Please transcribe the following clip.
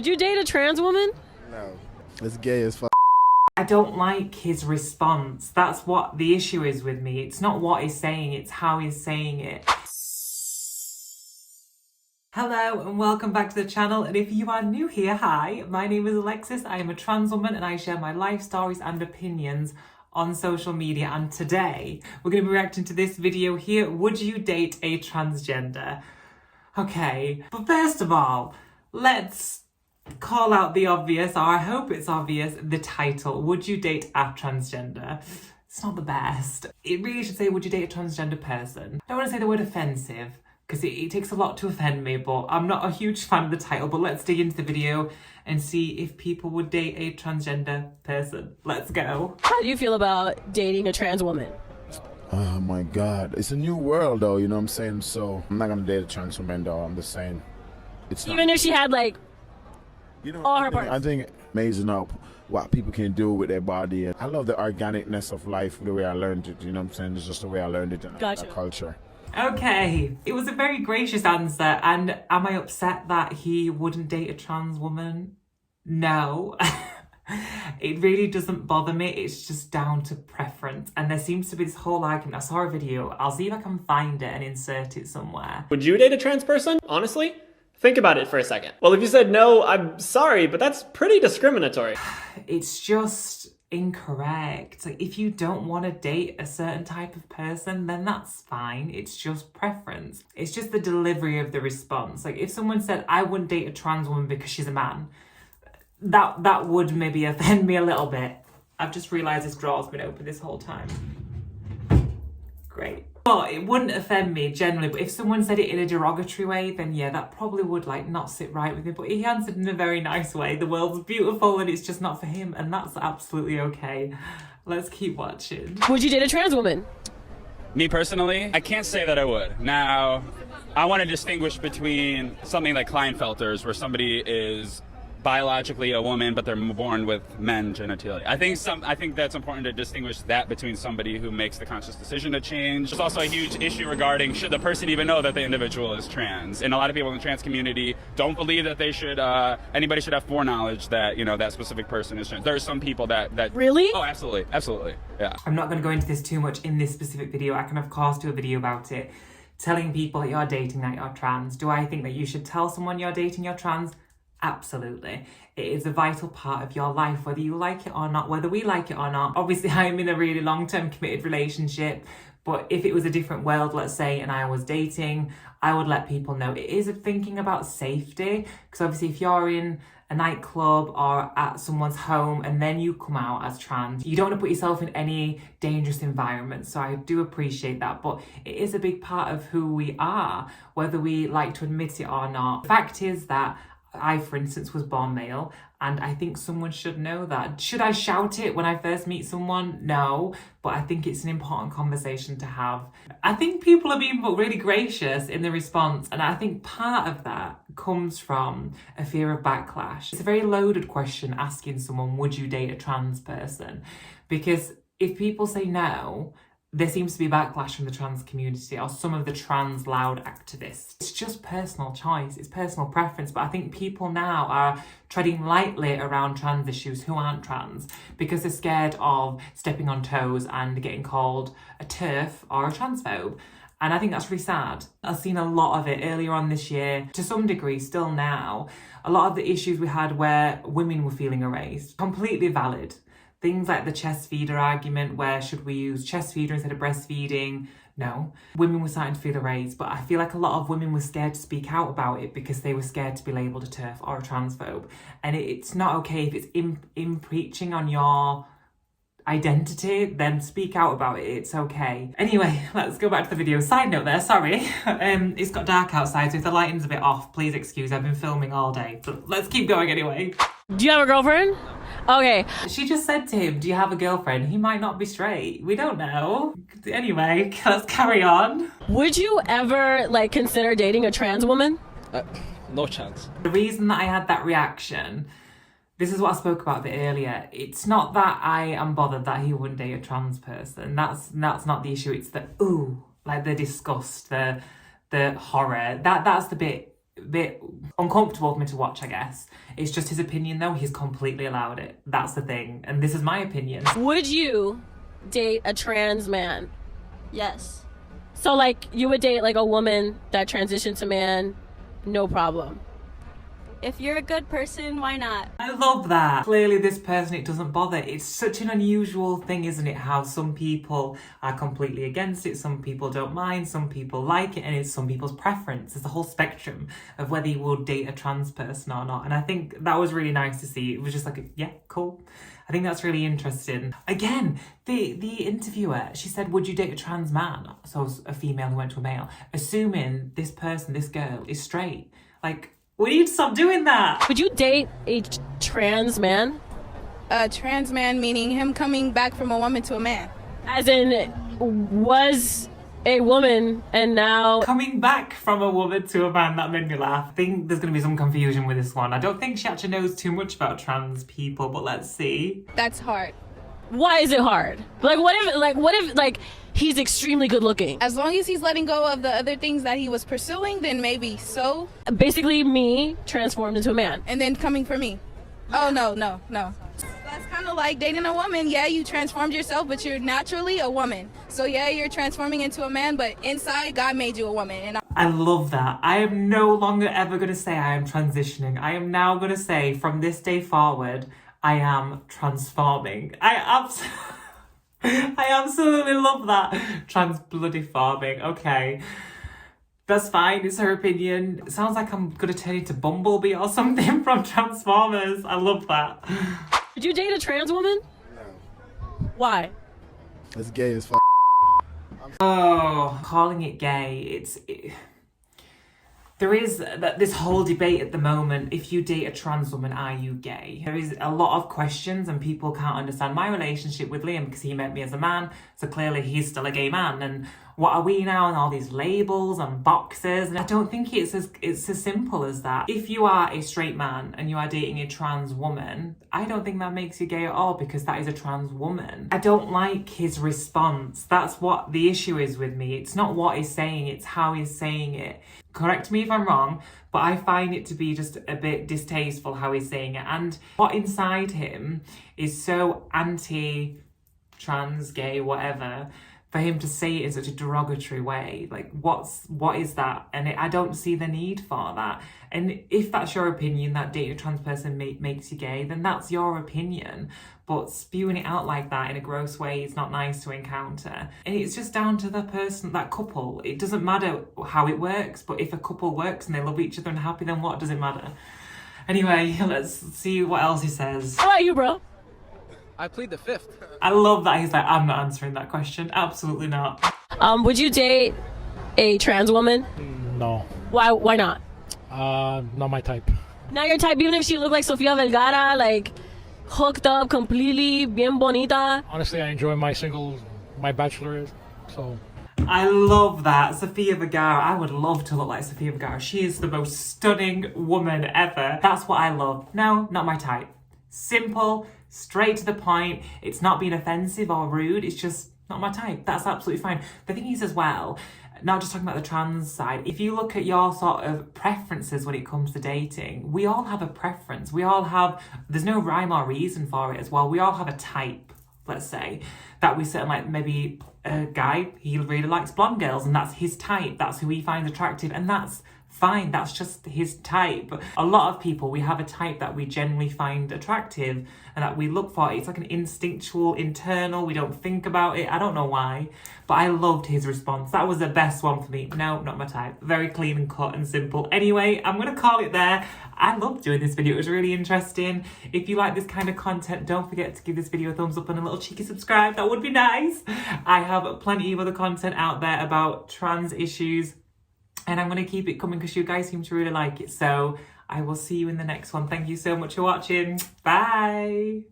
Would you date a trans woman? No. It's gay as fuck. I don't like his response. That's what the issue is with me. It's not what he's saying, it's how he's saying it. Hello and welcome back to the channel, and if you are new here, hi, my name is Alexis, I am a trans woman and I share my life stories and opinions on social media, and today we're going to be reacting to this video here, would you date a transgender? Okay, but first of all, let's call out the obvious, or I hope it's obvious, the title, would you date a transgender? It's not the best. It really should say, would you date a transgender person? I don't want to say the word offensive, because it takes a lot to offend me, but I'm not a huge fan of the title. But let's dig into the video and see if people would date a transgender person. Let's go. How do you feel about dating a trans woman? Oh my God. It's a new world though, you know what I'm saying? So I'm not gonna date a trans woman though, I'm just saying. It's not. Even if she had like all her parts. I think amazing up what people can do with their body. And I love the organicness of life, the way I learned it, you know what I'm saying? It's just the way I learned it in our culture. Okay, it was a very gracious answer, and am I upset that he wouldn't date a trans woman? No. It really doesn't bother me, it's just down to preference. And there seems to be this whole argument. I saw a video, I'll see if I can find it and insert it somewhere. Would you date a trans person, honestly? Think about it for a second. Well, if you said no, I'm sorry, but that's pretty discriminatory. It's just incorrect. Like, if you don't want to date a certain type of person, then that's fine. It's just preference. It's just the delivery of the response. Like, if someone said, I wouldn't date a trans woman because she's a man, that would maybe offend me a little bit. I've just realised this drawer's been open this whole time. Great. But it wouldn't offend me generally, but if someone said it in a derogatory way, then yeah, that probably would like not sit right with me. But he answered in a very nice way. The world's beautiful and it's just not for him, and that's absolutely okay. Let's keep watching. Would you date a trans woman? Me personally, I can't say that I would. Now, I want to distinguish between something like Klinefelter's, where somebody is biologically a woman, but they're born with men genitalia. I think that's important to distinguish that between somebody who makes the conscious decision to change. There's also a huge issue regarding should the person even know that the individual is trans, and a lot of people in the trans community don't believe that they should. Anybody should have foreknowledge that that specific person is trans. There are some people that really. Oh, absolutely, yeah. I'm not going to go into this too much in this specific video. I can of course do a video about it, telling people that you're dating that you're trans. Do I think that you should tell someone you're dating you're trans? Absolutely. It is a vital part of your life, whether you like it or not, whether we like it or not. Obviously, I'm in a really long-term committed relationship, but if it was a different world, let's say, and I was dating, I would let people know. It is thinking about safety, because obviously if you're in a nightclub or at someone's home and then you come out as trans, you don't want to put yourself in any dangerous environment. So I do appreciate that, but it is a big part of who we are, whether we like to admit it or not. The fact is that I, for instance, was born male, and I think someone should know that. Should I shout it when I first meet someone? No, but I think it's an important conversation to have. I think people are being really gracious in the response, and I think part of that comes from a fear of backlash. It's a very loaded question asking someone, would you date a trans person? Because if people say no, there seems to be backlash from the trans community or some of the trans loud activists. It's just personal choice, it's personal preference, but I think people now are treading lightly around trans issues who aren't trans because they're scared of stepping on toes and getting called a TERF or a transphobe. And I think that's really sad. I've seen a lot of it earlier on this year, to some degree still now. A lot of the issues we had where women were feeling erased, completely valid. Things like the chest feeder argument, where should we use chest feeder instead of breastfeeding? No. Women were starting to feel erased, but I feel like a lot of women were scared to speak out about it because they were scared to be labelled a TERF or a transphobe. And it's not okay if it's preaching on your identity, then speak out about it, it's okay. Anyway, let's go back to the video. Side note there, sorry. It's got dark outside, so if the lighting's a bit off, please excuse, I've been filming all day. But let's keep going anyway. Do you have a girlfriend? Okay. She just said to him, do you have a girlfriend? He might not be straight. We don't know. Anyway, let's carry on. Would you ever consider dating a trans woman? No chance. The reason that I had that reaction, this is what I spoke about a bit earlier. It's not that I am bothered that he wouldn't date a trans person. That's not the issue. It's the ooh, like the disgust, the horror. That's the bit bit uncomfortable for me to watch, I guess. It's just his opinion though. He's completely allowed it. That's the thing. And this is my opinion. Would you date a trans man? Yes. So like you would date like a woman that transitioned to man, no problem. If you're a good person, why not? I love that. Clearly this person, it doesn't bother. It's such an unusual thing, isn't it? How some people are completely against it, some people don't mind, some people like it, and it's some people's preference. There's a whole spectrum of whether you will date a trans person or not. And I think that was really nice to see. It was just like, yeah, cool. I think that's really interesting. Again, the interviewer, she said, would you date a trans man? So a female who went to a male, assuming this person, this girl, is straight. Like, we need to stop doing that. Would you date a trans man? A trans man meaning him coming back from a woman to a man. As in, was a woman and now... Coming back from a woman to a man, that made me laugh. I think there's going to be some confusion with this one. I don't think she actually knows too much about trans people, but let's see. That's hard. Why is it hard? Like, what if he's extremely good looking? As long as he's letting go of the other things that he was pursuing, then maybe so. Basically, me transformed into a man. And then coming for me. Oh, no. That's kind of like dating a woman. Yeah, you transformed yourself, but you're naturally a woman. So yeah, you're transforming into a man, but inside, God made you a woman. And I love that. I am no longer ever going to say I am transitioning. I am now going to say from this day forward, I am transforming. I absolutely love that. Trans-bloody-forming. Okay. That's fine. It's her opinion. It sounds like I'm going to turn into Bumblebee or something from Transformers. I love that. Would you date a trans woman? No. Why? That's gay as fuck. Oh, calling it gay. There is this whole debate at the moment. If you date a trans woman, are you gay? There is a lot of questions and people can't understand my relationship with Liam because he met me as a man. So clearly he's still a gay man. And what are we now? And all these labels and boxes. And I don't think it's as simple as that. If you are a straight man and you are dating a trans woman, I don't think that makes you gay at all because that is a trans woman. I don't like his response. That's what the issue is with me. It's not what he's saying, it's how he's saying it. Correct me if I'm wrong, but I find it to be just a bit distasteful how he's saying it. And what inside him is so anti-trans, gay, whatever, for him to say it in such a derogatory way. Like, what is that? And I don't see the need for that. And if that's your opinion, that dating a trans person makes you gay, then that's your opinion. But spewing it out like that in a gross way is not nice to encounter. And it's just down to the person, that couple. It doesn't matter how it works, but if a couple works and they love each other and are happy, then what does it matter? Anyway, let's see what else he says. How about you, bro? I plead the fifth. I love that he's like, I'm not answering that question. Absolutely not. Would you date a trans woman? No. Why not? Not my type. Not your type, even if she looked like Sofia Vergara, like hooked up completely, bien bonita. Honestly, I enjoy my bachelorette, so. I love that. Sofia Vergara. I would love to look like Sofia Vergara. She is the most stunning woman ever. That's what I love. No, not my type. Simple, straight to the point. It's not being offensive or rude. It's just not my type. That's absolutely fine. The thing is as well, not just talking about the trans side, if you look at your sort of preferences when it comes to dating, we all have a preference. We all have, there's no rhyme or reason for it as well. We all have a type, let's say, that we certain like. Maybe a guy, he really likes blonde girls and that's his type. That's who he finds attractive and that's fine. That's just his type. A lot of people, we have a type that we generally find attractive and that we look for. It's like an instinctual, internal, we don't think about it. I don't know why, but I loved his response. That was the best one for me. No, not my type. Very clean and cut and simple. Anyway, I'm going to call it there. I loved doing this video. It was really interesting. If you like this kind of content, don't forget to give this video a thumbs up and a little cheeky subscribe. That would be nice. I have plenty of other content out there about trans issues and I'm going to keep it coming because you guys seem to really like it. So I will see you in the next one. Thank you so much for watching. Bye.